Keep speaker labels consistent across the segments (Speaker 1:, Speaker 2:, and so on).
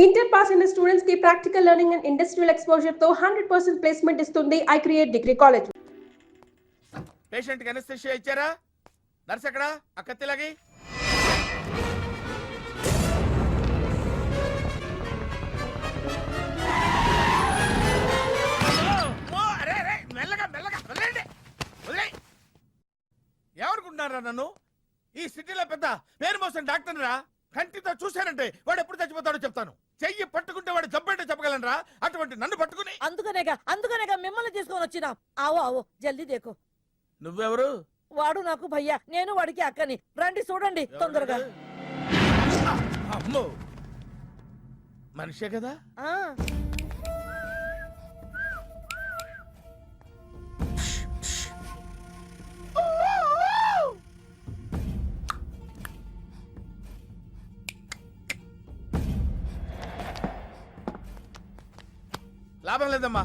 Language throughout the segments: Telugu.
Speaker 1: ఇంటర్ పాస్ అయిన స్టూడెంట్స్ కి practical learning and industrial exposure తో 100% ప్లేస్మెంట్ ఇస్తుంది I create degree college.
Speaker 2: Patient కి అనస్థిషియా ఇచ్చారా? నర్స్ ఎక్కడ? ఆ కత్తిలాగి. ఎవరుకుంటున్నారా నన్ను? ఈ సిటీలో పెద్ద పేరు మోసం డాక్టర్ రా. కంటితో చూశానంటే వాడు ఎప్పుడు చచ్చిపోతాడో చెప్తాను. చెయ్యి పట్టుకుంటే వాడు చంపేంటే చెప్పగలనరా? అటువంటి నన్ను పట్టుకుని
Speaker 3: అందుకనేగా మిమ్మల్ని తీసుకొని వచ్చినా. ఆవో ఆవో జల్దీ దేకో.
Speaker 2: నువ్వెవరు?
Speaker 3: వాడు నాకు భయ్యా, నేను వాడికి అక్కని. రండి చూడండి తొందరగా.
Speaker 2: అమ్మో, మనిషే కదా? లాభం లేదమ్మా,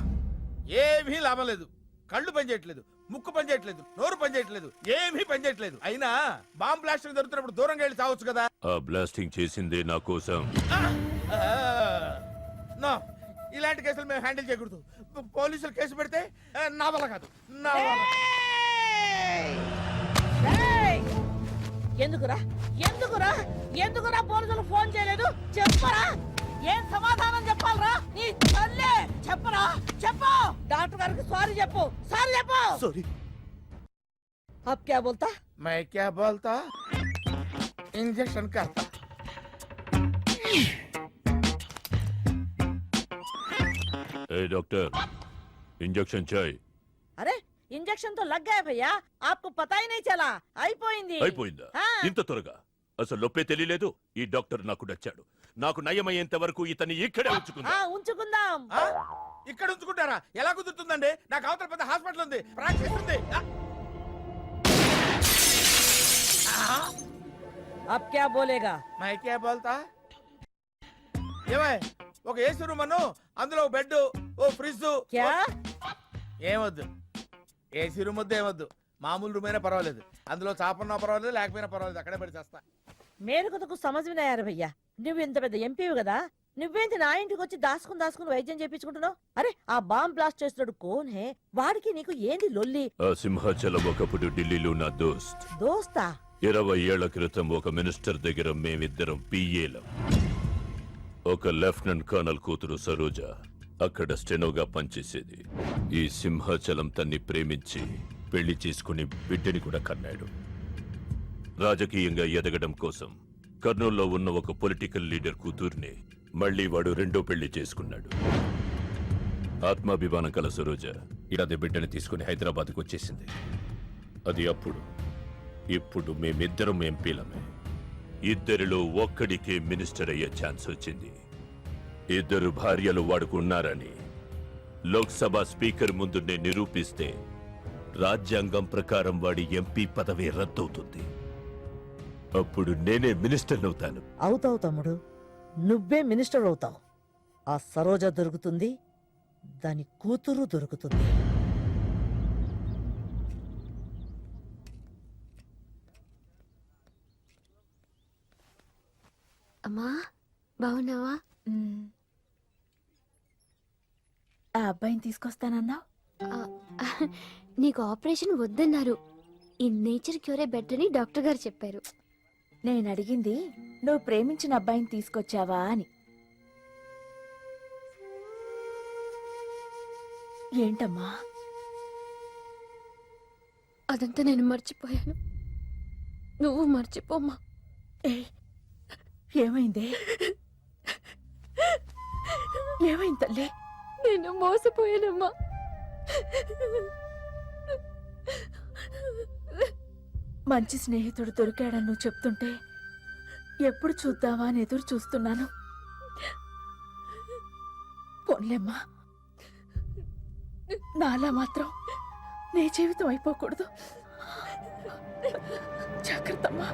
Speaker 2: ఏమీ లాభం లేదు. కళ్ళు పనిచేయట్లేదు, ముక్కు పనిచేయట్లేదు, నోరు పనిచేయట్లేదు, ఏమీ పనిచేయట్లేదు. అయినా బాంబ్ బ్లాస్టింగ్ జరుగుతున్నప్పుడు దూరంగా వెళ్ళి చావచ్చు కదా.
Speaker 4: ఆ బ్లాస్టింగ్ చేసిందే నా కోసం.
Speaker 2: నో, ఇలాంటి కేసులు మేము హ్యాండిల్ చేయకూడదు. పోలీసులు కేసు పెడితే నా వల్ల కాదు, నా వల్ల.
Speaker 3: ఎందుకురా ఎందుకురా ఎందుకురా పోలీసులు ఫోన్ చేయలేదు? చెప్పరా, ఏం సమాధానం చెప్పాలరా? నీ తల్లే చెప్పరా, చెప్పు. డాక్టర్ గారికి సారీ చెప్పు, సారీ చెప్పు.
Speaker 2: సారీ.
Speaker 3: అబ్ క్యా బోల్తా?
Speaker 2: मैं क्या बोलता? इंजेक्शन करता.
Speaker 4: ए डॉक्टर, इंजेक्शन चाहिए.
Speaker 3: అరే ఇంజెక్షన్ తో లగ్ గయా భయ్యా, आपको पता ही नहीं चला. అయిపోయింది.
Speaker 4: అయిపోయిందా? ఇంత త్వరగా? అసలు నొప్పే తెలియలేదు. ఈ డాక్టర్ నాకు నచ్చాడు. నాకు నయమయ్యేంత వరకు ఇతన్ని ఇక్కడే
Speaker 3: ఉంచుకుందాం.
Speaker 2: ఇక్కడ ఉంచుకుంటారా? ఎలా కుదురుతుందండి? నాకు అవతల పెద్ద హాస్పిటల్ ఉంది, ప్రాక్టీస్ ఉంది.
Speaker 3: अब क्या बोलेगा?
Speaker 2: मैं क्या बोलता? ఏమై, ఒక ఏసీ రూమ్ అను, అందులో బెడ్, ఓ ఫ్రిడ్జ్.
Speaker 3: क्या?
Speaker 2: ఏమొద్దు, ఏసీ రూమ్ వద్దు, ఏమొద్దు. మామూలు రూమ్ అయినా పర్వాలేదు. అందులో చాపన్నా పర్వాలేదు, లేకపోయినా పర్వాలేదు, అక్కడే పడి చేస్తా.
Speaker 3: మేరకు సమజ్ వినాయారు భయ్యా. నువ్వు ఇంత పెద్ద ఎంపీవి కదా, నువ్వేంటి నా ఇంటికి వచ్చి దాసుకుని వైద్యం చేయించుకుంటున్నావు? అరే ఆ బాంబ్ బ్లాస్ట్ చేస్తున్నాడు కోన్ హే? వాడికి నీకు ఏంది లొల్లి?
Speaker 4: ఆ సింహాచలం ఒకప్పుడు ఢిల్లీలో నా
Speaker 3: దోస్తా.
Speaker 4: 20 ఏళ్ల క్రితం ఒక మినిస్టర్ దగ్గర మేమిద్దరం పిఏలం. ఒక లెఫ్టినెంట్ కర్నల్ కూతురు సరోజ అక్కడ స్టెనోగా పనిచేసేది. ఈ సింహాచలం తన్ని ప్రేమించి పెళ్లి చేసుకుని బిడ్డని కూడా కన్నాడు. రాజకీయంగా ఎదగడం కోసం కర్నూల్లో ఉన్న ఒక పొలిటికల్ లీడర్ కూతుర్ని మళ్లీ వాడు రెండో పెళ్లి చేసుకున్నాడు. ఆత్మాభిమానం కల సరోజ ఇలాదే బిడ్డని తీసుకుని హైదరాబాద్కు వచ్చేసింది. అది అప్పుడు. ఇప్పుడు మేమిద్దరం ఎంపీలమే. ఇద్దరిలో ఒక్కడికే మినిస్టర్ అయ్యే ఛాన్స్ వచ్చింది. ఇద్దరు భార్యలు వాడుకున్నారని లోక్సభ స్పీకర్ ముందు నేను నిరూపిస్తే రాజ్యాంగం ప్రకారం వాడి ఎంపీ పదవి రద్దవుతుంది. అప్పుడు నేనే మినిస్టర్ అవుతాను.
Speaker 3: అవుతావు తమ్ముడు, నువ్వే మినిస్టర్ అవుతావు. ఆ సరోజ దొరుకుతుంది, దాని కూతురు దొరుకుతుంది.
Speaker 5: అమ్మా బాగున్నావా?
Speaker 6: ఆ అబ్బాయిని తీసుకొస్తానన్నావు.
Speaker 5: నీకు ఆపరేషన్ వద్దన్నారు. ఈ నేచర్ క్యూరే బెటర్ అని డాక్టర్ గారు చెప్పారు.
Speaker 6: నేను అడిగింది నువ్వు ప్రేమించిన అబ్బాయిని తీసుకొచ్చావా అని. ఏంటమ్మా?
Speaker 5: అదంతా నేను మర్చిపోయాను, నువ్వు మర్చిపోమ్మా.
Speaker 6: ఏమైందే? ఏమైంది తల్లి?
Speaker 5: నేను మోసపోయానమ్మా.
Speaker 6: మంచి స్నేహితుడు దొరికాడని నువ్వు చెప్తుంటే ఎప్పుడు చూద్దామా అని ఎదురు చూస్తున్నాను. పోన్లేమ్మా, నాలా మాత్రం నీ జీవితం అయిపోకూడదు. జాగ్రత్తమ్మా.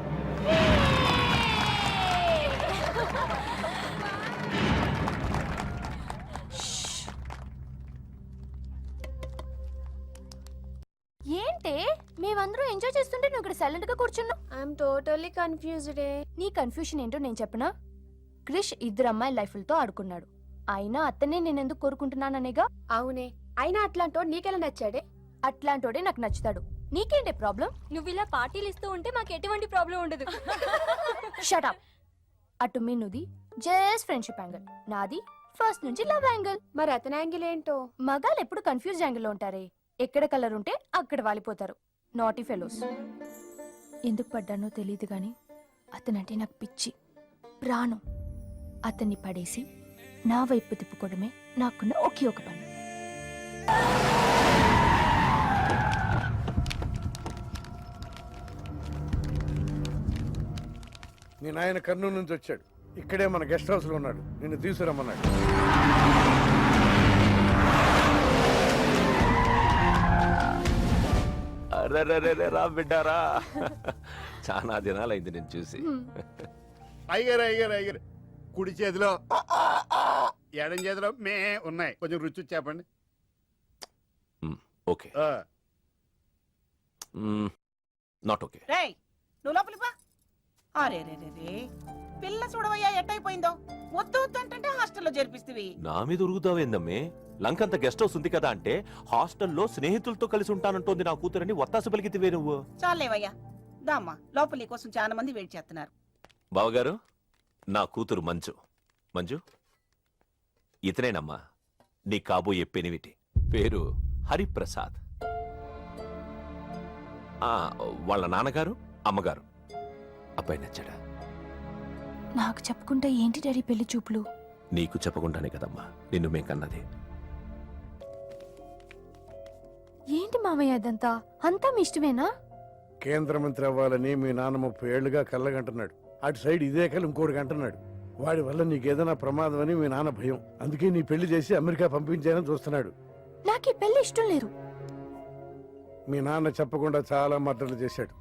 Speaker 5: ఏంటే మేమందరం ఎంజాయ్ చేస్తుంటే నువ్వు ఇక్కడ సైలెంట్ గా కూర్చున్నావు?
Speaker 7: I'm totally confused.
Speaker 5: నీ కన్ఫ్యూషన్ ఏంటో నేను చెప్పనా?
Speaker 7: క్రిష్ ఇద్దరు అమ్మాయి లైఫ్లతో ఆడుకున్నాడు. అయినా అతనే నేనెందుకు కోరుకుంటున్నాననేగా.
Speaker 5: అవునే, అయినా అట్లాంటోడు నీకెలా నచ్చాడే?
Speaker 7: అట్లాంటోడే నాకు నచ్చుతాడు. నీకేంటే ప్రాబ్లం?
Speaker 5: నువ్వు ఇలా పార్టీలు ఇస్తూ ఉంటే మాకు ఎటువంటి ప్రాబ్లం ఉండదు.
Speaker 7: షటప్. అటు మీనుది జస్ట్ ఫ్రెండ్షిప్ యాంగిల్, నాది ఫస్ట్ నుంచి లవ్ యాంగిల్.
Speaker 5: మరి అతని యాంగిల్ ఏంటో?
Speaker 7: మగాళ్ళు ఎప్పుడు కన్ఫ్యూజ్ యాంగిల్లో ఉంటారే. ఎక్కడ కలర్ ఉంటే అక్కడ వాలిపోతారు. Naughty fellows. ఎందుకు పడ్డానో తెలియదు గాని అతనంటే నాకు పిచ్చి, ప్రాణం. అతన్ని పడేసి నా వైపు తిప్పుకోవడమే నాకున్న ఒకే ఒక పని.
Speaker 8: మీ నాయన కర్నూలు నుంచి వచ్చాడు. ఇక్కడే మన గెస్ట్ హౌస్ లో ఉన్నాడు. నిన్ను తీసుకురమ్మన్నాడు.
Speaker 4: అరెరెరెరె, రా బిడ్డారా. చాలా దినాలైంది నేను చూసి.
Speaker 9: అయ్యారు అయ్యారు అయ్యారు. కుడి చేతిలో ఎడం చేతిలో మే ఉన్నాయి. కొంచెం రుచి చెప్పండి.
Speaker 4: Okay, not okay.
Speaker 3: రేయ్ నువ్వు లోపలికి పా. అరే రే రే రే, పిల్ల చూడవయ్యా ఎట్టయిపోయిందో. వద్దు వద్దు అంటే హాస్టల్లో చేర్పిస్తేవి.
Speaker 4: నా మీద ఉరుగుతావేందమ్మే? లంకంత గెస్ట్ హౌస్ ఉంది కదా అంటే హాస్టల్లో స్నేహితులతో కలిసి ఉంటానంటోంది నా కూతురని ఒత్తాసు పలికితివే నువ్వు.
Speaker 3: చాలేవయ్యా, దామ్మా లోపలి కోసం చాలా మంది వెయిట్ చేస్తున్నారు.
Speaker 4: బావగారు, నా కూతురు మంజు. మంజు, ఇతనేనమ్మా నీ కాబోయే పెనివిటి. పేరు హరిప్రసాద్. వాళ్ళ నాన్నగారు అమ్మగారు. అబ్బాయి నచ్చాడా?
Speaker 7: నాకు చెప్పుకుంటే ఏంటి డాడీ పెళ్లి చూపులు?
Speaker 4: నీకు చెప్పకుండానే కదమ్మా నిన్ను మేం కన్నది.
Speaker 7: ఏంటి మామయ్య అదంతా? అంతా మీ ఇష్టమేనా?
Speaker 8: కేంద్ర మంత్రి అవ్వాలని మీ నాన్న 30 ఏళ్లుగా కళ్ళగంటున్నాడు. అటు సైడ్ ఇదే కళ్ళు ఇంకోటి అంటున్నాడు. వాడి వల్ల నీకేదైనా ప్రమాదం అని మీ నాన్న భయం. అందుకే నీ పెళ్లి చేసి అమెరికా పంపించాలని చూస్తున్నాడు.
Speaker 7: నాకు ఈ పెళ్లి ఇష్టం లేదు.
Speaker 8: మీ నాన్న చెప్పకుండా చాలా మర్డర్లు చేశాడు.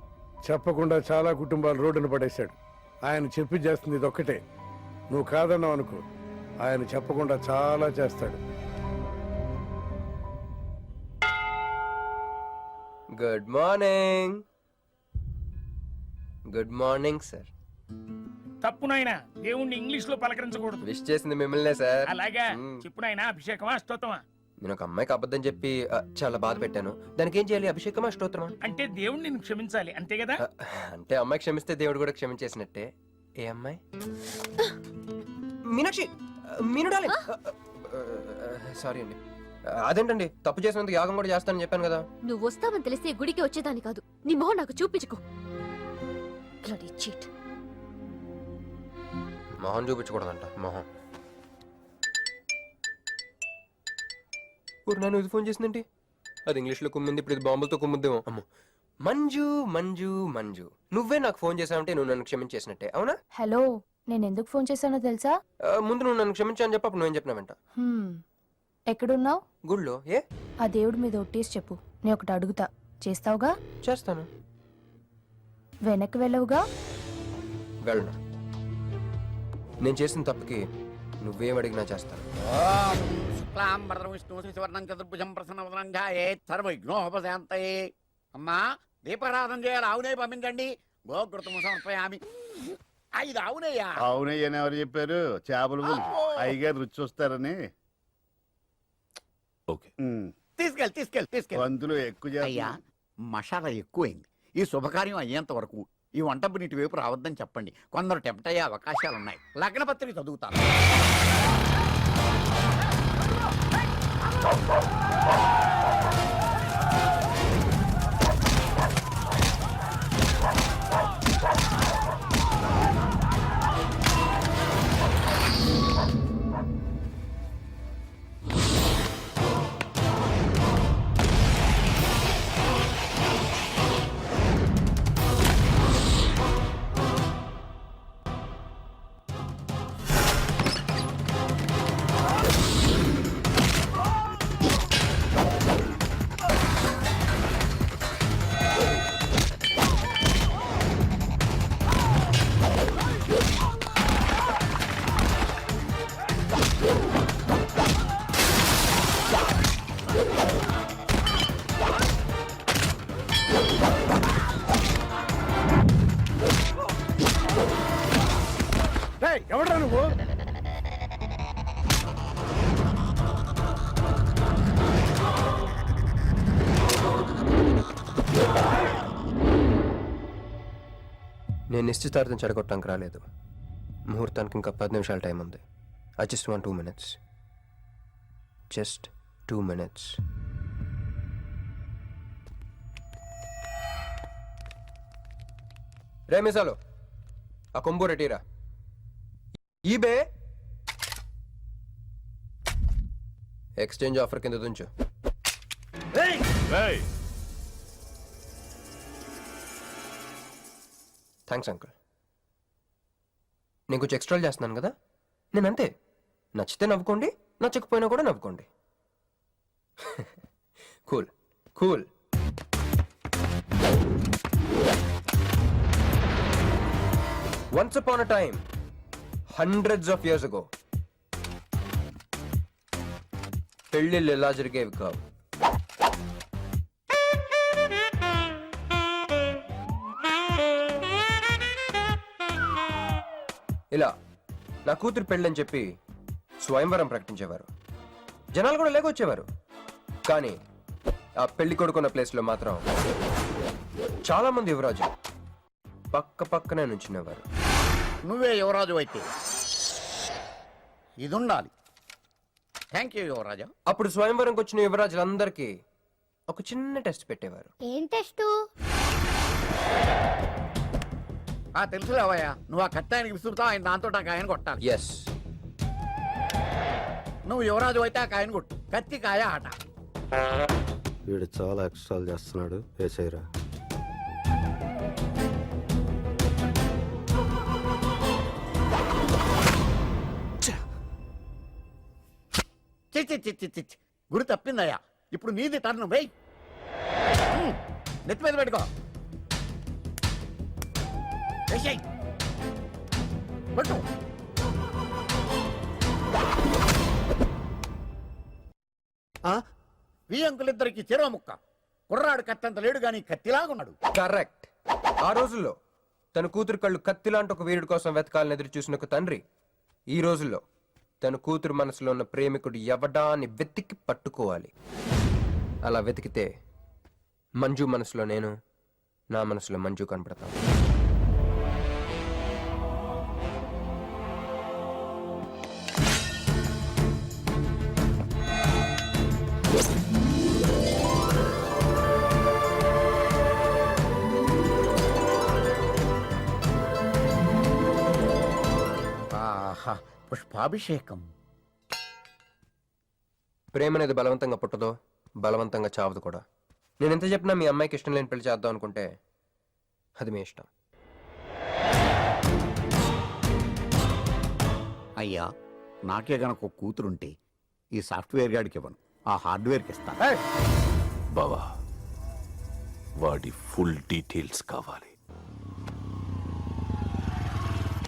Speaker 8: చెప్పకుండా చాలా కుటుంబాలు రోడ్డున పడేశాడు. ఆయన చెప్పి చేస్తుంది ఇదొక్కటే. నువ్వు కాదన్నావు అనుకో, ఆయన చెప్పకుండా చాలా చేస్తాడు.
Speaker 10: Good morning. Good morning sir.
Speaker 11: తప్పు నాయనా, దేవుణ్ణి ఇంగ్లీష్ లో పలకరించకూడదు.
Speaker 10: విష్ చేసింది మిమ్మల్నే సార్.
Speaker 11: అలాగా చెప్పు నాయనా. అభిషేకమా స్తోత్రమా?
Speaker 10: నేను ఒక అమ్మాయికి అబద్ధం చెప్పి చాలా బాధ పెట్టాను. దానికి ఏం చేయాలి? అభిషేకమా స్తోత్రమా?
Speaker 11: అంటే దేవుణ్ణి నిన్ను క్షమించాలి అంతే కదా?
Speaker 10: అంటే అమ్మాయి క్షమిస్తే దేవుడు కూడా క్షమించేసినట్టే. ఏ అమ్మాయి? మీనాక్షి. మీను డార్లింగ్. సారీ అండి. అదేంటండి, తప్పు చేసినందుకు యాగం కూడా చేస్తానని చెప్పాను కదా.
Speaker 5: నువ్వు వస్తావని తెలిస్తే గుడికి వచ్చేదాన్ని కాదు. నీ మొహం నాకు చూపించుకో. Bloody cheat.
Speaker 10: మొహం చూపించకూడదంట. మొహం. నన్ను ఇది ఫోన్ చేసిందండి. అది ఇంగ్లీష్లో కుమ్మింది, ఇప్పుడు ఇది బాంబులతో కుమ్ముద్దేమో. అమ్మో. మంజు మంజు మంజు, నువ్వే నాకు ఫోన్ చేసావంటే నువ్వు నన్ను క్షమించేసినట్టే, అవునా?
Speaker 7: హలో, నేను ఎందుకు ఫోన్ చేశానో తెలుసా?
Speaker 10: ముందు నువ్వు నన్ను క్షమించాను చెప్పు, అప్పుడు నువ్వేం చెప్పినావంట.
Speaker 7: ఎక్కడున్నావు?
Speaker 10: గుళ్ళో. ఏ?
Speaker 7: ఆ దేవుడి మీద ఒట్టేసి చెప్పు, నేను ఒకటి అడుగుతా, చేస్తావుగా?
Speaker 10: చేస్తాను.
Speaker 7: వెనక్కి వెళ్ళవుగా?
Speaker 10: వెళ్ళను. నేను చేసిన తప్పుకి నువ్వేం అడిగినా చేస్తాను.
Speaker 9: అమ్మా దీపారాధన చేయాలి. ఆవునే పంపించండి. గోకృతము సమర్పయామి. 5 ఆవునయ్యా. ఆవునయ్యని ఎవరు చెప్పారు? చేపలు అయ్యగారు రుచి చూస్తారని.
Speaker 4: ఓకే,
Speaker 9: తీసుకెళ్ళి వంతులు ఎక్కువ. అయ్యా మసాలా ఎక్కువైంది. ఈ శుభకార్యం అయ్యేంత వరకు ఈ వంట నీటి వైపు రావద్దని చెప్పండి. కొందరు టెంప్ట్ అయ్యే అవకాశాలు ఉన్నాయి. లగ్న పత్రిక చదువుతాను.
Speaker 10: నేను నిశ్చితార్థం చెడగొట్టడానికి రాలేదు. ముహూర్తానికి ఇంకా 10 నిమిషాల టైం ఉంది. I just want 2 minutes. Just 2 minutes. రే మిసాలో ఆ కొంబు రెటీరా. ఈబే ఎక్స్చేంజ్ ఆఫర్ కింద తుంచు. Thanks uncle. నేను కొంచెం ఎక్స్ట్రా చేస్తున్నాను కదా, నేను అంతే. నచ్చితే నవ్వుకోండి, నచ్చకపోయినా కూడా నవ్వుకోండి. Cool cool. Once upon a time, hundreds of years ago, పెళ్ళిళ్ళు ఎలా జరిగేవి కావు. ఇలా నా కూతురు పెళ్ళని చెప్పి స్వయంవరం ప్రకటించేవారు. జనాలు కూడా లేకొచ్చేవారు. కానీ ఆ పెళ్లి కొడుకున్న ప్లేస్లో మాత్రం చాలా మంది యువరాజు పక్క పక్కనే నుంచునేవారు.
Speaker 9: నువ్వే యువరాజు అయితే ఇది ఉండాలి. థ్యాంక్ యూ యువరాజా.
Speaker 10: అప్పుడు స్వయంవరంకి వచ్చిన యువరాజులందరికీ ఒక చిన్న టెస్ట్ పెట్టేవారు.
Speaker 5: ఏం టెస్ట్?
Speaker 9: తెలుసులేవయ్యా, నువ్వు ఆ కత్తాయనికి విసురుతావు, ఆయన దాంతో ఆ కాయను కొట్టాలి.
Speaker 10: ఎస్.
Speaker 9: నువ్వు యువరాజు అయితే ఆ కాయను కొట్టు. కత్తి కాయ ఆట.
Speaker 12: వీడు చాలా ఎక్స్ట్రాలు చేస్తున్నాడు. ఏసైరా.
Speaker 9: చిచ్చి గురి తప్పిందయ్యా. ఇప్పుడు నీది టర్న్. వెయ్యి నెత్తి మీద పెట్టుకో. వేసేయ్. పట్టు. ఈ అంకులిద్దరికి చెరవ ముక్క. కుర్రాడు కత్తంత లేడు గాని కత్తిలాగున్నాడు.
Speaker 10: కరెక్ట్. ఆ రోజుల్లో తన కూతురు కళ్ళు కత్తిలాంటి ఒక వీరుడి కోసం వెతకాలని ఎదురు చూసిన ఒక తండ్రి ఈ రోజుల్లో తన కూతురు మనసులో ఉన్న ప్రేమికుడు ఎవడా అని వెతికి పట్టుకోవాలి. అలా వెతికితే మంజు మనసులో నేను, నా మనసులో మంజు కనపడతాను.
Speaker 9: పుష్పాభిషేకం.
Speaker 10: ప్రేమ అనేది బలవంతంగా పుట్టదో, బలవంతంగా చావదు కూడా. నేను ఎంత చెప్పినా మీ అమ్మాయికి ఇష్టం లేని పెళ్లి చేద్దాం అనుకుంటే అది మీ ఇష్టం.
Speaker 9: అయ్యా, నాకే గనక ఒక కూతురుంటే ఈ సాఫ్ట్వేర్ గాడికి ఇవ్వను, ఆ హార్డ్వేర్కి ఇస్తాను.
Speaker 4: బావా, వాడి ఫుల్ డీటెయిల్స్ కావాలి.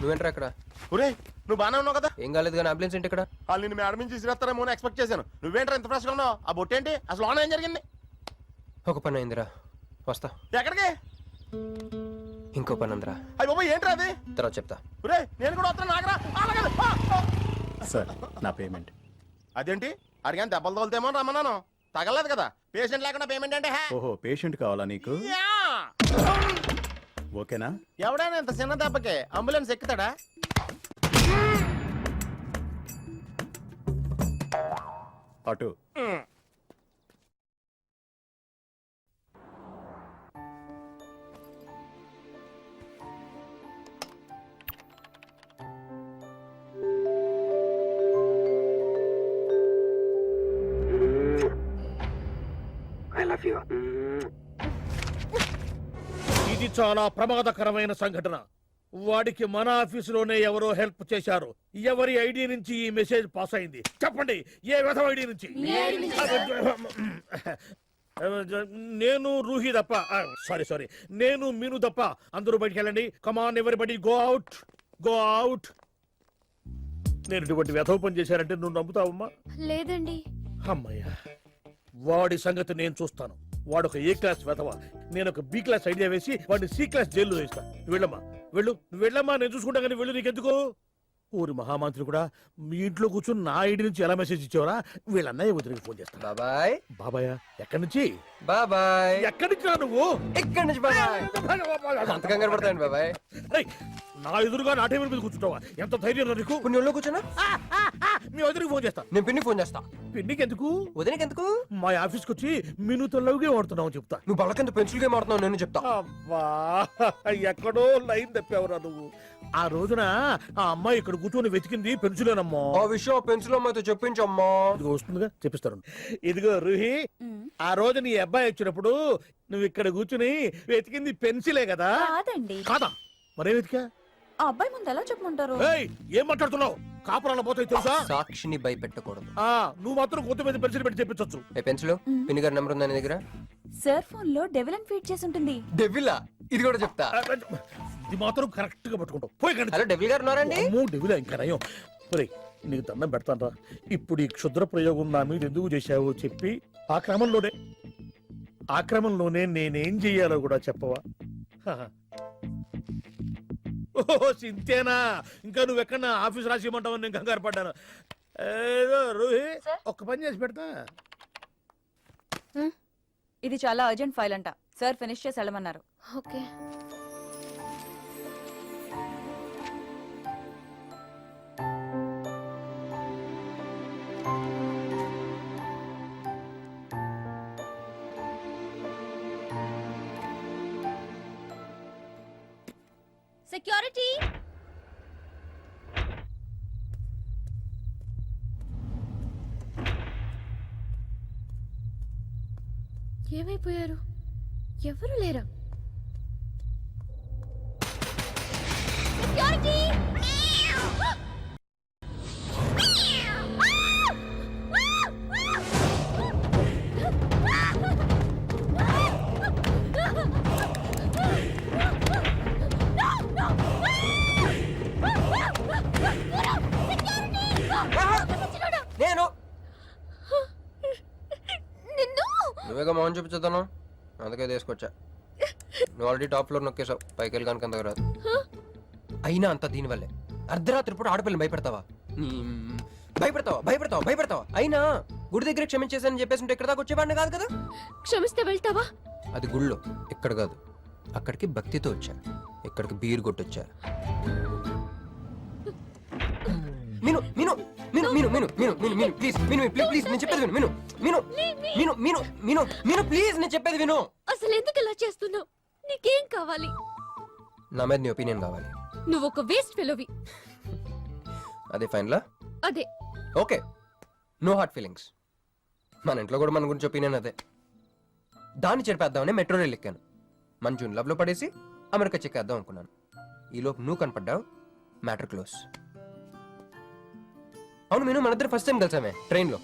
Speaker 10: నువ్వేంట్రా అక్కడ?
Speaker 2: ఒరే, నువ్వు బానే ఉన్నావు కదా?
Speaker 10: ఏం కాలేదు కానీ అంబులెన్స్ ఏంటి ఇక్కడ?
Speaker 2: వాళ్ళు నిన్ను మేడం నుంచి తీసుకురాస్తారేమో అని ఎక్స్పెక్ట్ చేశాను. నువ్వేంట్రా ఇంత ఫ్రెష్గా ఉన్నావు? ఆ బొట్టేంటి? అసలు ఆన్ ఏం జరిగింది?
Speaker 10: ఒక పని అయిందిరా, వస్తా.
Speaker 2: ఎక్కడికి?
Speaker 10: ఇంకో పని ఉందిరా.
Speaker 2: అయ్యి బాబా, ఏంట్రా అది?
Speaker 10: తర్వాత చెప్తా.
Speaker 2: ఒరే, నేను కూడా వస్తాను. నాగరా
Speaker 12: సార్, నా పేమెంట్.
Speaker 2: అదేంటి? అడిగాను దెబ్బలు తోలుతేమో రమ్మన్నాను. తగలేదు కదా. పేషెంట్ లేకుండా పేమెంట్ అంటే
Speaker 12: ఓహో, పేషెంట్ కావాలా నీకు? ఓకేనా?
Speaker 2: ఎవడైనా ఇంత చిన్న దెబ్బకి అంబులెన్స్ ఎక్కుతాడా?
Speaker 12: అటు.
Speaker 11: ఇది చాలా ప్రమాదకరమైన సంఘటన. వాడికి మన ఆఫీసులోనే ఎవరో హెల్ప్ చేశారు. ఎవరి ఐడి నుంచి ఈ మెసేజ్ పాస్ అయింది? చెప్పండి, ఏ విధం ఐడి నుంచి? నేను రూహి తప్ప, సారీ, నేను మీను తప్ప అందరూ బయటికి వెళ్ళండి. Come on everybody, go out, go out. నేను ఇటువంటి వ్యధవ పని చేశానంటే నువ్వు నమ్ముతావమ్మా?
Speaker 5: లేదండి.
Speaker 11: అమ్మయ్యా, వాడి సంగతి నేను చూస్తాను. వాడు ఒక ఏ క్లాస్ వెధవ, నేను ఒక బి క్లాస్ ఐడియా వేసి వాడిని సి క్లాస్ జైల్లో వేస్తాను. నువ్వు వెళ్ళమ్మా, వెళ్ళు, నువ్వు వెళ్ళమ్మా, నేను చూసుకుంటా. కానీ వెళ్ళు, నీకెందుకు? ఊరి మహామంత్రి కూడా మీ ఇంట్లో కూర్చొని నా ఐడి నుంచి ఎలా మెసేజ్ ఇచ్చేవరా? వీళ్ళ అన్నయ్య వదిలికి ఫోన్ చేస్తా.
Speaker 10: బాబాయ్
Speaker 11: బాబాయ్ ఎక్కడి నుంచి?
Speaker 10: బాబాయ్
Speaker 11: ఎక్కడి నుంచి రా నువ్వు?
Speaker 10: ఇక్కడి నుంచి బాబాయ్. అంత కంగారు పడతాయండి బాబాయ్.
Speaker 11: రేయ్, నా ఎదురుగా నా టేబుల్ మీద కూర్చుంటావా? ఎంత ధైర్యం రా నీకు?
Speaker 10: ఇప్పుడు నువ్వు కూర్చున్నా
Speaker 11: మీ వదిలికి ఫోన్ చేస్తా.
Speaker 10: నేను పిన్ని ఫోన్ చేస్తా.
Speaker 11: పిన్నికి ఎందుకు?
Speaker 10: వదినకి ఎందుకు?
Speaker 11: మా ఆఫీస్కి వచ్చి మీనుతో లవ్గా వాడుతున్నావు చెప్తా.
Speaker 10: నువ్వు బళ్ళ కింద పెన్సిల్ గేమ్ ఆడుతున్నావు, నేను చెప్తా.
Speaker 11: అబ్బా, ఎక్కడో లైన్ తప్పావురా నువ్వు. ఆ రోజున ఆ అమ్మాయి ఇక్కడ కూర్చొని వెతికింది పెన్సిలేనమ్మా.
Speaker 10: ఆ విషయం ఆ పెన్సిల్ అమ్మాయితో చెప్పించమ్మా.
Speaker 11: ఇదిగో వస్తుందిగా, చెప్పిస్తాను. ఇదిగో రూహి, ఆ రోజు నీ అబ్బాయి వచ్చినప్పుడు నువ్వు ఇక్కడ కూర్చుని వెతికింది పెన్సిలే కదా?
Speaker 6: కాదండి.
Speaker 11: కాదా? మరే వెతికా?
Speaker 6: ఆ అబ్బాయి ముందు ఎలా చెప్పమంటారు?
Speaker 11: ఏయ్, ఏం మాట్లాడుతున్నావు? కాపురాల పోతాయి తెలుసా?
Speaker 10: సాక్షిని భయపెట్టకూడదు.
Speaker 11: నువ్వు మాత్రం కొత్త మీద పెన్సిల్ పెట్టి చెప్పించొచ్చు.
Speaker 10: ఏ పెన్సిల్? పిన్ని గారి నెంబర్ ఉందా నీ దగ్గర?
Speaker 6: సార్ ఫోన్ లో డెవిల్ అని ఫీడ్ చేసి ఉంటుంది.
Speaker 10: డెవిలా? ఇది కూడా చెప్తా.
Speaker 11: ఇది మాత్రం కరెక్ట్ గా పట్టుకుంటావు. పోయి కండి.
Speaker 10: హలో డెవిల్ గారు ఉన్నారండి?
Speaker 11: డెవిల్ ఇంకా నయం. ఒరేయ్, నీకు దండం పెడతానరా. ఇప్పుడు ఈ క్షుద్ర ప్రయోగం నా మీద ఎందుకు చేశావో చెప్పి ఆ క్రమంలోనే నేనేం చెయ్యాలో కూడా చెప్పవా? ఓహో, సింతేనా? ఇంకా నువ్వెక్కడ ఆఫీస్ రాసి ఇవ్వమంటావని నేను కంగారు పడ్డాను. ఏదో రూహి, ఒక్క పని చేసి పెడతా.
Speaker 6: ఇది చాలా అర్జెంట్ ఫైల్ అంట. సార్ ఫినిష్ చేసి వెళ్ళమన్నారు.
Speaker 5: ఓకే.
Speaker 7: సెక్యూరిటీ.
Speaker 5: ఏమైపోయారు? ఎవరు లేరా?
Speaker 7: సెక్యూరిటీ.
Speaker 10: నేను
Speaker 7: నిన్ను
Speaker 10: నువ్వేగా మోహన్ చూపించుతాను, అందుకే తీసుకొచ్చా. నువ్వు ఆల్రెడీ టాప్ ఫ్లోర్ నొక్కేసావు, పైకి వెళ్ళి కనుక అంతకు రాదు. అయినా అంత దీనివల్లే అర్ధరాత్రి పూట ఆడపిల్లని భయపెడతావా? భయపెడతావా? అయినా గుడి దగ్గర క్షమించేసానని చెప్పేసి ఉంటే ఇక్కడ దాకా వచ్చేవాడిని కాదు కదా.
Speaker 5: క్షమిస్తే వెళ్తావా?
Speaker 10: అది గుళ్ళో, ఇక్కడ కాదు. అక్కడికి భక్తితో వచ్చా, ఇక్కడికి బీర్ కొట్టొచ్చా. మీను మీను మీను మీను మీను మీను మీను మీను ప్లీజ్ మీను ప్లీజ్ నేను చెప్పేది విను. మీను మీను మీను మీను మీను మీను ప్లీజ్ నేను చెప్పేది విను.
Speaker 5: అసలు ఎందుకు ఇలా చేస్తున్నావు? నీకేం కావాలి?
Speaker 10: నా మీద నీ ఒపీనియన్ కావాలి.
Speaker 5: నువ్వు ఒక వేస్ట్ ఫెలోవి.
Speaker 10: అదే ఫైన్లా?
Speaker 5: అదే.
Speaker 10: Okay, no heart feelings. మన ఇంట్లో కూడా మన గురించి ఒపీనియన్ అదే. దాన్ని చెరిపేద్దామని మెట్రో రైల్ ఎక్కాను. మంజుని లవ్లో పడేసి అమెరికా చెక్కేద్దాం అనుకున్నాను. ఈలోపు నువ్వు కనపడ్డావు, మ్యాటర్ క్లోజ్. అవును నేను మన ఇద్దరు ఫస్ట్ టైం కలిసామే ట్రైన్లో.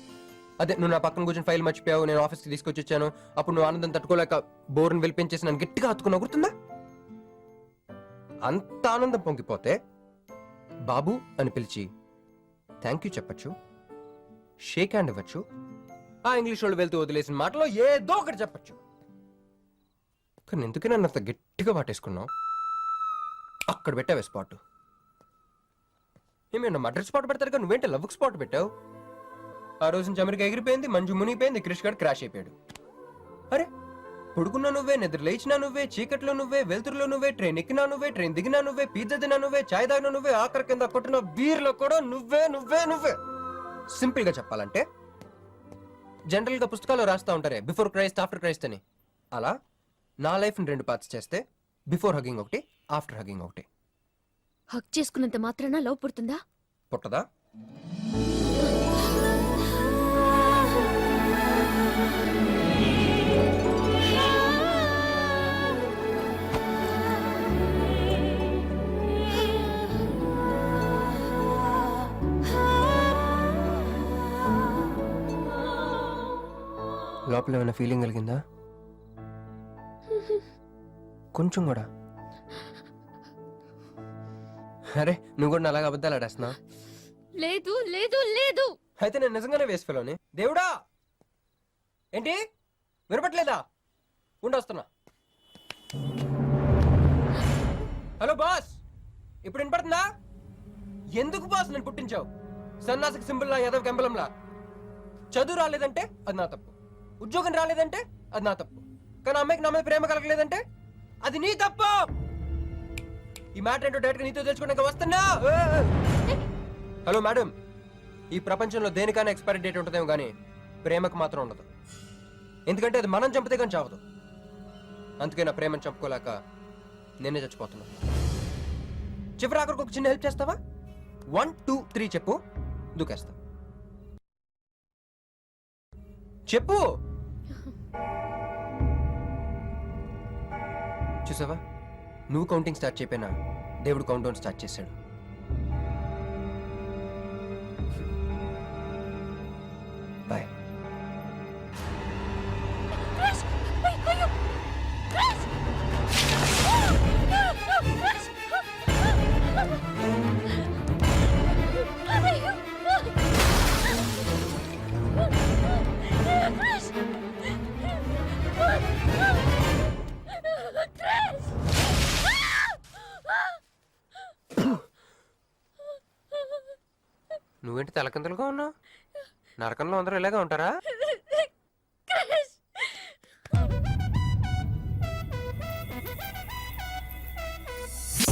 Speaker 10: అదే నువ్వు నా పక్కన కూర్చొని ఫైల్ మర్చిపోయావు, నేను ఆఫీస్కి తీసుకొచ్చి వచ్చాను. అప్పుడు నువ్వు ఆనందం తట్టుకోలేక బోర్ని వెళ్ళిపించేసి నన్ను గట్టిగా హత్తుకున్నావు, గుర్తుందా? అంత ఆనందం పొంగిపోతే బాబు అని పిలిచి థ్యాంక్ యూ చెప్పచ్చు, షేక్ హ్యాండ్ ఇవ్వచ్చు, ఆ ఇంగ్లీష్ వాళ్ళు వెళ్తూ వదిలేసిన మాటలో ఏదో ఒకటి చెప్పచ్చు. కానీ ఎందుకే నన్ను అంత గట్టిగా వాటేసుకున్నావు? అక్కడ పెట్టావే స్పాట్. ఏమైనా మర్డర్ స్పాట్ పెడతారు కానీ నువ్వేంటి లవ్కి స్పాట్ పెట్టావు? ఆ రోజు నుంచి అమెరికా ఎగిరిపోయింది, మంజు మునిగిపోయింది, క్రిష్ గారు క్రాష్ అయిపోయాడు. అరే పడుకున్నా నువ్వే, నిద్ర లేచినా నువ్వే, చీకట్లో నువ్వే, వెలుతురులో నువ్వే, ట్రైన్ ఎక్కినా నువ్వే, ట్రైన్ దిగినా నువ్వే, పిజ్జా తినా నువ్వే, చాయ్ తాగినా నువ్వే, ఆఖరి కింద కొట్టిన బీర్లో కూడా నువ్వే నువ్వే నువ్వే. సింపుల్ గా చెప్పాలంటే జనరల్ గా పుస్తకాల్లో రాస్తా ఉంటారే బిఫోర్ క్రైస్ట్ ఆఫ్టర్ క్రైస్ట్ అని, అలా నా లైఫ్ ని 2 పార్ట్స్ చేస్తే బిఫోర్ హగింగ్ ఒకటి, ఆఫ్టర్ హగింగ్ ఒకటి.
Speaker 5: హక్ చేసుకున్నంత మాత్రాన లవ్ పుడుతుందా?
Speaker 10: పుట్టదా? లోపల ఏమైనా ఫీలింగ్ కలిగిందా? కొంచెం కూడా? అరే నువ్వు కూడా అలాగే అబద్ధాలు ఆడేస్తున్నావు.
Speaker 5: లేదు లేదు లేదు.
Speaker 10: అయితే నేను నిజంగానే వేస్ట్ ఫెలోని. దేవుడా, ఏంటి వినపట్లేదా? ఉండొస్తున్నా. హలో బాస్, ఇప్పుడు వినపడుతుందా? ఎందుకు బాస్ నన్ను పుట్టించావు? సన్నాసికి సింబల్లా యాదవ్ గంబలంలా. చదువు రాలేదంటే అది నా తప్పు, ఉద్యోగం రాలేదంటే అది నా తప్పు, కానీ అమ్మాయికి నా మీద ప్రేమ కలగలేదంటే అది నీ తప్పు. ఈ మ్యాటర్ ఏంటో డైరెక్ట్గా నీతో తెలుసుకోవడానికి వస్తున్నా. హలో మేడం, ఈ ప్రపంచంలో దేనికైనా ఎక్స్పైరీ డేట్ ఉంటుందేమో కానీ ప్రేమకు మాత్రం ఉండదు. ఎందుకంటే అది మనం చంపితే కానీ చావదు. అందుకే నా ప్రేమను చంపుకోలేక నేనే చచ్చిపోతున్నా. చివరి ఆఖరికి ఒక చిన్న హెల్ప్ చేస్తావా? 1 2 3 చెప్పు, దూకేస్తా. చెప్పు. చూసావా, నువ్వు కౌంటింగ్ స్టార్ట్ చెప్పినా దేవుడు కౌంట్ డౌన్ స్టార్ట్ చేశాడు. బాయ్. నువ్వేంటి తలకిందులుగా ఉన్నావు? నరకంలో అందరూ ఇలాగే ఉంటారా?